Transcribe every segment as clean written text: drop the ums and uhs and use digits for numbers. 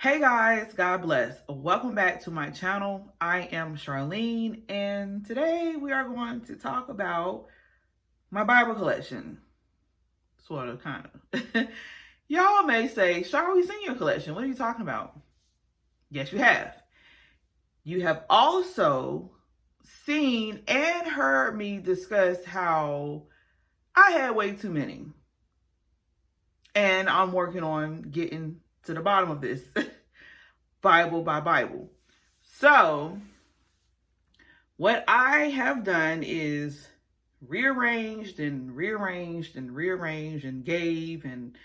Hey guys, God bless. Welcome back to my channel. I am Charlene, and today we are going to talk about my Bible collection. Sort of, kind of. Y'all may say, Char, we've seen your collection. What are you talking about? Yes, you have. You have also seen and heard me discuss how I had way too many. And I'm working on getting to the bottom of this. Bible by Bible. So, what I have done is rearranged and rearranged and rearranged and gave and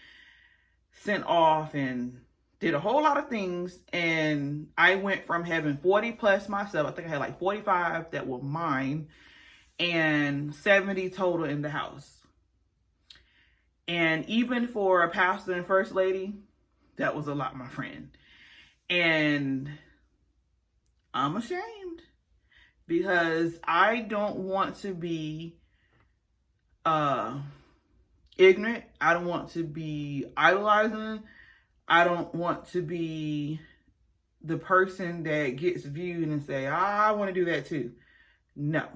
sent off and did a whole lot of things. And I went from having 40 plus myself. I think I had like 45 that were mine and 70 total in the house. And even for a pastor and first lady, that was a lot, my friend. And I'm ashamed because I don't want to be ignorant. I don't want to be idolizing. I don't want to be the person that gets viewed and say, I want to do that too. No.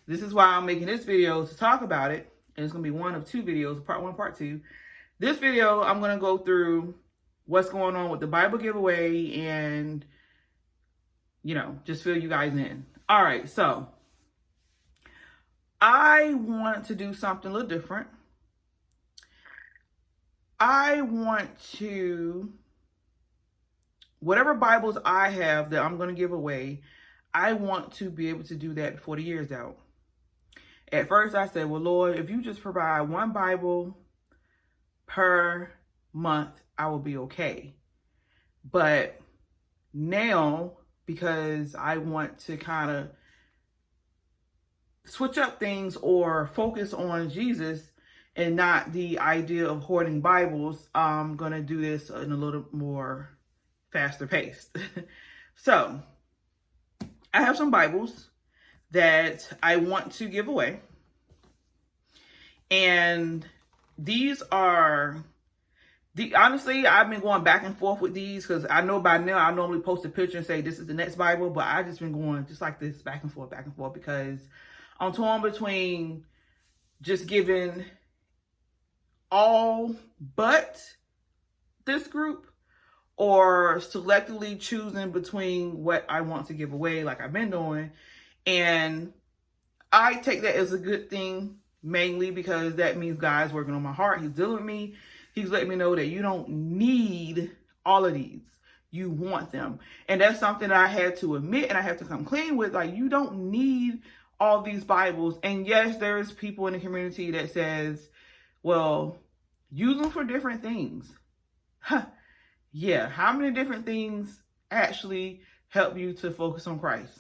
This is why I'm making this video, to talk about it. And it's going to be one of two videos, part one, part two. This video, I'm going to go through what's going on with the Bible giveaway and, just fill you guys in. All right, so I want to do something a little different. I want to, whatever Bibles I have that I'm going to give away, I want to be able to do that before the year's out. At first I said, well, Lord, if you just provide one Bible per month, I will be okay. But now, because I want to kind of switch up things or focus on Jesus and not the idea of hoarding Bibles, I'm going to do this in a little more faster pace. So, I have some Bibles that I want to give away. And these are... honestly, I've been going back and forth with these because I know by now I normally post a picture and say this is the next Bible, but I just been going just like this back and forth because I'm torn between just giving all but this group or selectively choosing between what I want to give away like I've been doing. And I take that as a good thing, mainly because that means God's working on my heart. He's dealing with me. He's letting me know that you don't need all of these. You want them. And that's something that I had to admit and I have to come clean with. Like, you don't need all these Bibles. And yes, there's people in the community that says, well, use them for different things. Huh. Yeah. How many different things actually help you to focus on Christ?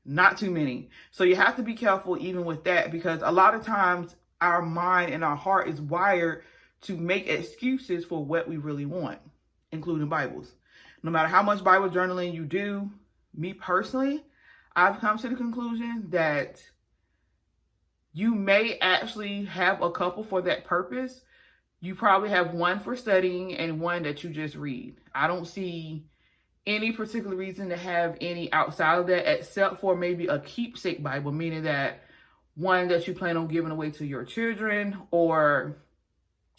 Not too many. So you have to be careful even with that, because a lot of times our mind and our heart is wired to make excuses for what we really want, including Bibles. No matter how much Bible journaling you do, me personally, I've come to the conclusion that you may actually have a couple for that purpose. You probably have one for studying and one that you just read. I don't see any particular reason to have any outside of that, except for maybe a keepsake Bible, meaning that one that you plan on giving away to your children, or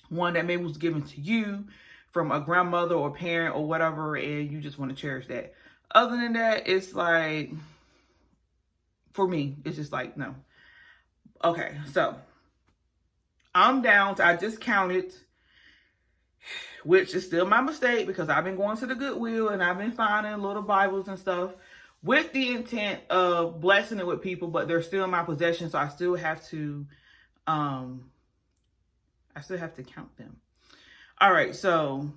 one that maybe was given to you from a grandmother or parent or whatever, and you just want to cherish that. Other than that, it's like, for me, it's just like, no. Okay, so I'm down to, I just counted, which is still my mistake because I've been going to the Goodwill and I've been finding little Bibles and stuff with the intent of blessing it with people, but they're still in my possession, so I still have to count them. All right, so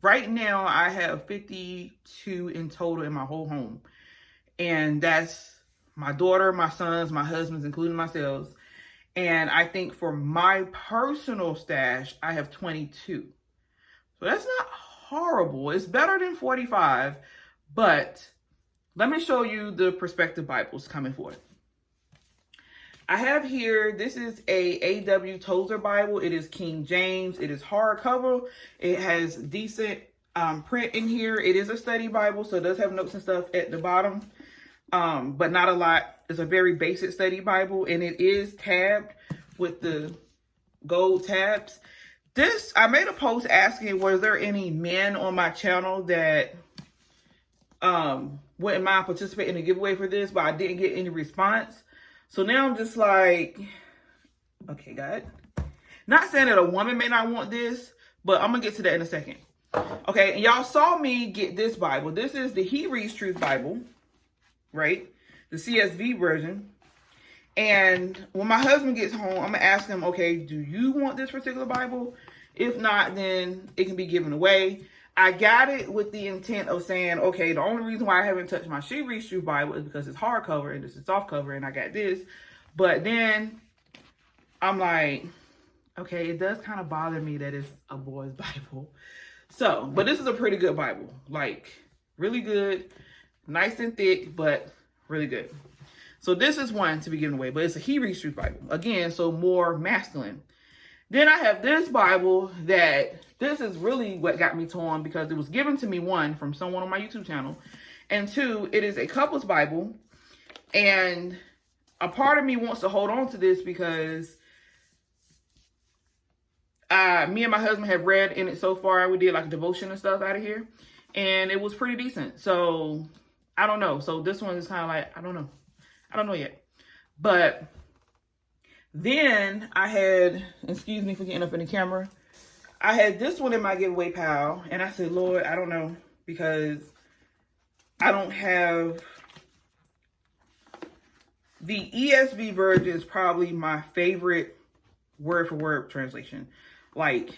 right now I have 52 in total in my whole home. And that's my daughter, my sons, my husbands, including myself. And I think for my personal stash, I have 22. So that's not horrible. It's better than 45. But let me show you the perspective Bibles coming forth. I have here, this is a A.W. Tozer Bible. It is King James. It is hardcover. It has decent print in here. It is a study Bible, so it does have notes and stuff at the bottom, but not a lot. It's a very basic study Bible, and it is tabbed with the gold tabs. This, I made a post asking, was there any men on my channel that wouldn't mind participating in a giveaway for this, but I didn't get any response. So now I'm just like, okay, God. Not saying that a woman may not want this, but I'm gonna get to that in a second. Okay, and y'all saw me get this Bible. This is the He Reads Truth Bible, right? The CSV version. And when my husband gets home, I'm gonna ask him, okay, do you want this particular Bible? If not, then it can be given away. I got it with the intent of saying, okay, the only reason why I haven't touched my She Reads Truth Bible is because it's hardcover and this is soft cover, and I got this. But then I'm like, okay, it does kind of bother me that it's a boy's Bible. So, but this is a pretty good Bible. Like, really good, nice and thick, but really good. So this is one to be given away, but it's a He Reads Truth Bible. Again, so more masculine. Then I have this Bible that, this is really what got me torn, because it was given to me, one, from someone on my YouTube channel, and two, it is a couple's Bible. And a part of me wants to hold on to this because me and my husband have read in it so far. We did like a devotion and stuff out of here, and it was pretty decent. So I don't know. So this one is kind of like, I don't know yet. But then I had, excuse me for getting up in the camera, I had this one in my giveaway pile, and I said, Lord, I don't know, because I don't have, the ESV version is probably my favorite word for word translation. Like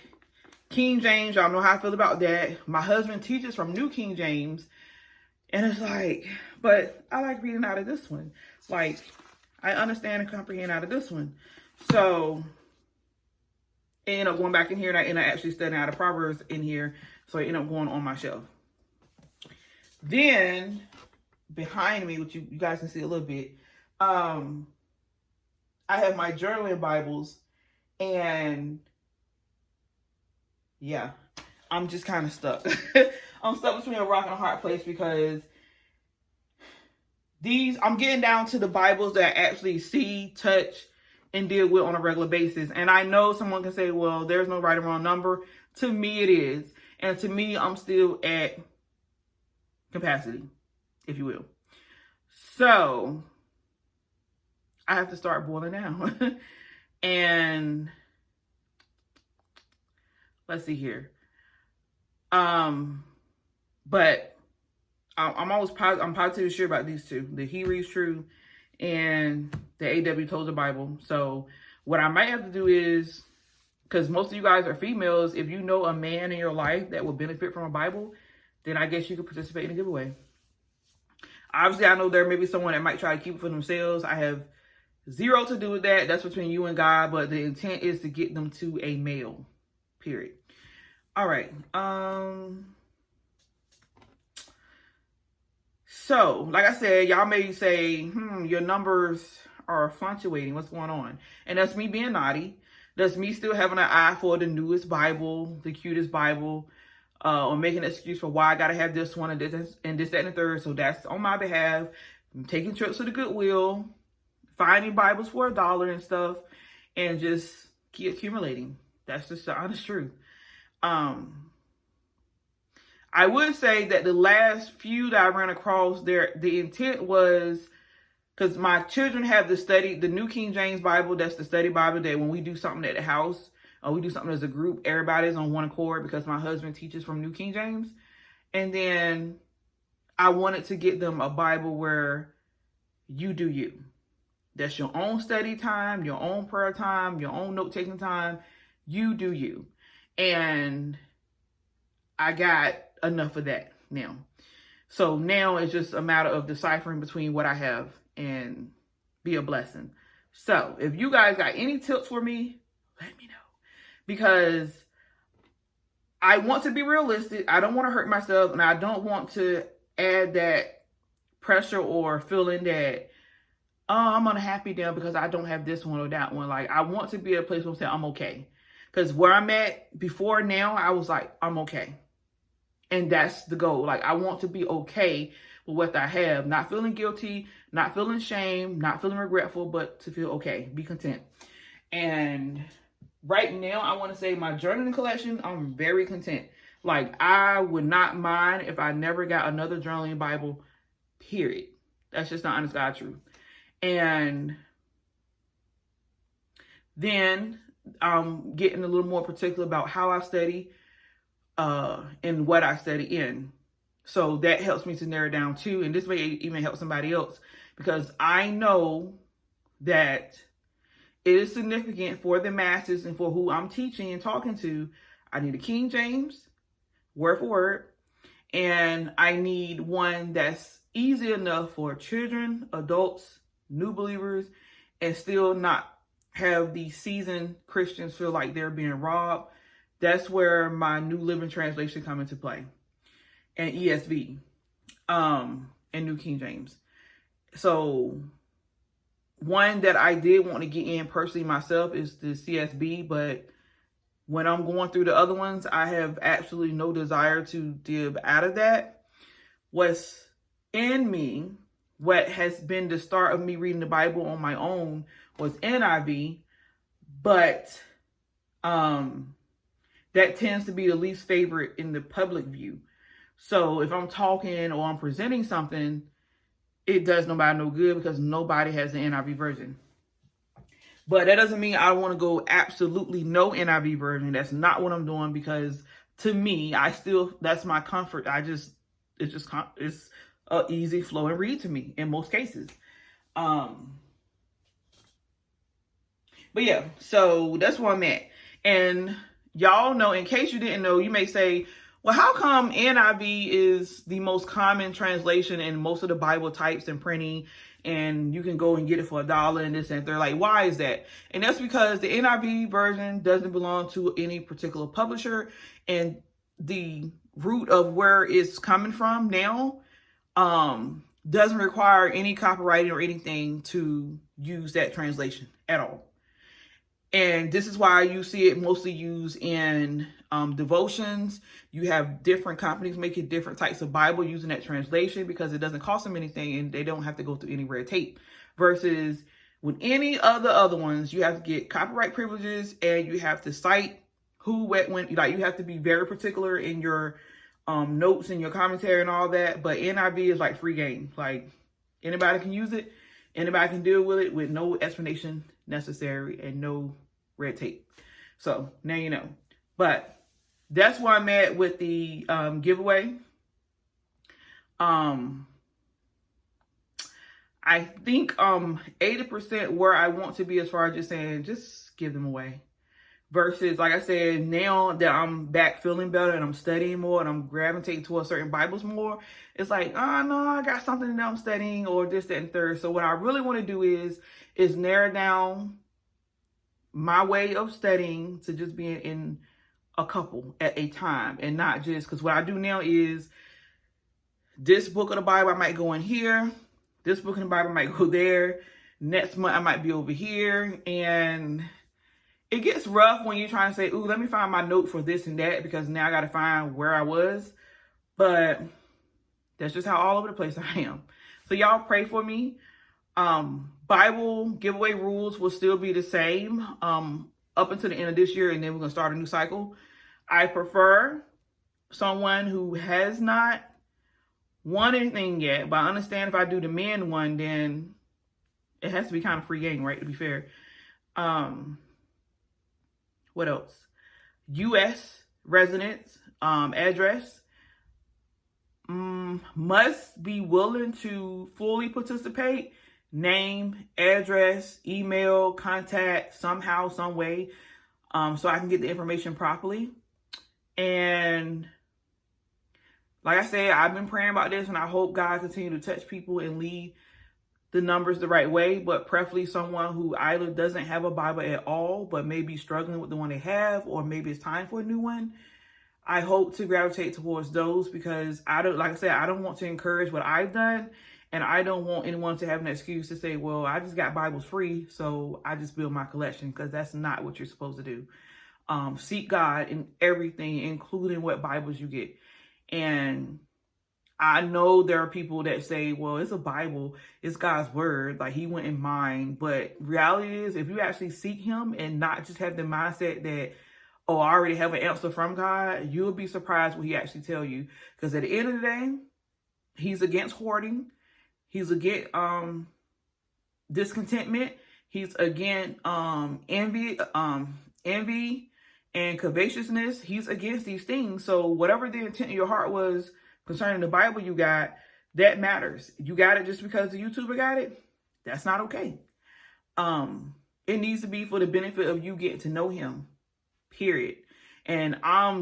King James, y'all know how I feel about that. My husband teaches from New King James, and it's like, but I like reading out of this one. Like, I understand and comprehend out of this one. So I ended up going back in here, and I ended up actually studying out of Proverbs in here. So I ended up going on my shelf. Then behind me, which you guys can see a little bit, I have my journaling Bibles, and yeah, I'm just kind of stuck. I'm stuck between a rock and a hard place, because these, I'm getting down to the Bibles that I actually see, touch, and deal with on a regular basis. And I know someone can say, well, there's no right or wrong number. To me, it is. And to me, I'm still at capacity, if you will. So I have to start boiling down. And let's see here. But I'm positive sure about these two, the He Reads True and the AW Told the Bible. So what I might have to do is, because most of you guys are females, if you know a man in your life that would benefit from a Bible, then I guess you could participate in a giveaway. Obviously, I know there may be someone that might try to keep it for themselves. I have zero to do with that. That's between you and God, but the intent is to get them to a male, period. All right. So, like I said, y'all may say, your numbers are fluctuating. What's going on? And that's me being naughty. That's me still having an eye for the newest Bible, the cutest Bible, or making an excuse for why I got to have this one and this, and this, that, and the third. So that's on my behalf. I'm taking trips to the Goodwill, finding Bibles for $1 and stuff, and just keep accumulating. That's just the honest truth. I would say that the last few that I ran across there, the intent was, because my children have the New King James Bible. That's the study Bible that when we do something at the house, or we do something as a group, everybody's on one accord, because my husband teaches from New King James. And then I wanted to get them a Bible where you do you. That's your own study time, your own prayer time, your own note-taking time. You do you. And I got enough of that now. So now it's just a matter of deciphering between what I have and be a blessing. So if you guys got any tips for me, let me know. Because I want to be realistic. I don't want to hurt myself, and I don't want to add that pressure or feeling that, oh, I'm unhappy now because I don't have this one or that one. Like, I want to be at a place where I'm saying I'm okay. Because where I'm at before now, I was like, I'm okay. And that's the goal. Like, I want to be okay with what I have, not feeling guilty, not feeling shame, not feeling regretful, but to feel okay, be content. And right now, I want to say my journaling collection, I'm very content. Like, I would not mind if I never got another journaling Bible, period. That's just not honest God truth. And then I'm getting a little more particular about how I study and what I study in. So that helps me to narrow down too. And this may even help somebody else, because I know that it is significant for the masses and for who I'm teaching and talking to. I need a King James, word for word. And I need one that's easy enough for children, adults, new believers, and still not have the seasoned Christians feel like they're being robbed. That's where my New Living Translation come into play, and ESV, and New King James. So one that I did want to get in personally myself is the CSB, but when I'm going through the other ones, I have absolutely no desire to dip out of that. What's in me, what has been the start of me reading the Bible on my own, was NIV, but that tends to be the least favorite in the public view. So if I'm talking or I'm presenting something, it does nobody no good because nobody has the NIV version. But that doesn't mean I want to go absolutely no NIV version. That's not what I'm doing, because to me, that's my comfort. It's a easy flow and read to me in most cases. But yeah, so that's where I'm at. And y'all know, in case you didn't know, you may say, well, how come NIV is the most common translation in most of the Bible types and printing, and you can go and get it for $1 and this and they're like, why is that? And that's because the NIV version doesn't belong to any particular publisher, and the root of where it's coming from now doesn't require any copyrighting or anything to use that translation at all. And this is why you see it mostly used in devotions. You have different companies making different types of Bible using that translation because it doesn't cost them anything and they don't have to go through any red tape. Versus with any other ones, you have to get copyright privileges and you have to cite who, what, when. Like, you have to be very particular in your notes and your commentary and all that. But NIV is like free game. Like, anybody can use it. Anybody can deal with it with no explanation necessary and no red tape. So now you know. But that's where I'm at with the giveaway. I think 80% where I want to be as far as just saying, just give them away. Versus, like I said, now that I'm back feeling better and I'm studying more and I'm gravitating towards certain Bibles more, it's like, oh no, I got something that I'm studying or this, that, and third. So what I really want to do is narrow down my way of studying to just being in a couple at a time, and not just, because what I do now is this book of the Bible I might go in here, this book of the Bible might go there, next month I might be over here, and it gets rough when you're trying to say, ooh, let me find my note for this and that, because now I got to find where I was. But that's just how all over the place I am. So y'all pray for me. Bible giveaway rules will still be the same up until the end of this year, and then we're going to start a new cycle. I prefer someone who has not won anything yet, but I understand if I do the men one, then it has to be kind of free game, right, to be fair. What else? U.S. residence, address. Must be willing to fully participate. Name, address, email, contact, somehow, some way, so I can get the information properly. And like I said, I've been praying about this, and I hope God continue to touch people and lead the numbers the right way, but preferably someone who either doesn't have a Bible at all, but may be struggling with the one they have, or maybe it's time for a new one. I hope to gravitate towards those, because I don't want to encourage what I've done, and I don't want anyone to have an excuse to say, well, I just got Bibles free, so I just build my collection, because that's not what you're supposed to do. Seek God in everything, including what Bibles you get. And I know there are people that say, well, it's a Bible, it's God's word, like he wouldn't mind. But reality is, if you actually seek him and not just have the mindset that, oh, I already have an answer from God, you'll be surprised what he actually tell you. Because at the end of the day, he's against hoarding. He's against discontentment. He's against envy and covetousness. He's against these things. So whatever the intent of your heart was concerning the Bible you got, that matters. You got it just because the YouTuber got it? That's not okay. It needs to be for the benefit of you getting to know him, period. And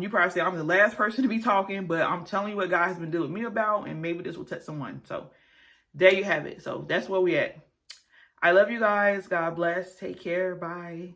you probably say I'm the last person to be talking, but I'm telling you what God has been dealing with me about, and maybe this will touch someone. So there you have it. So that's where we at. I love you guys. God bless. Take care. Bye.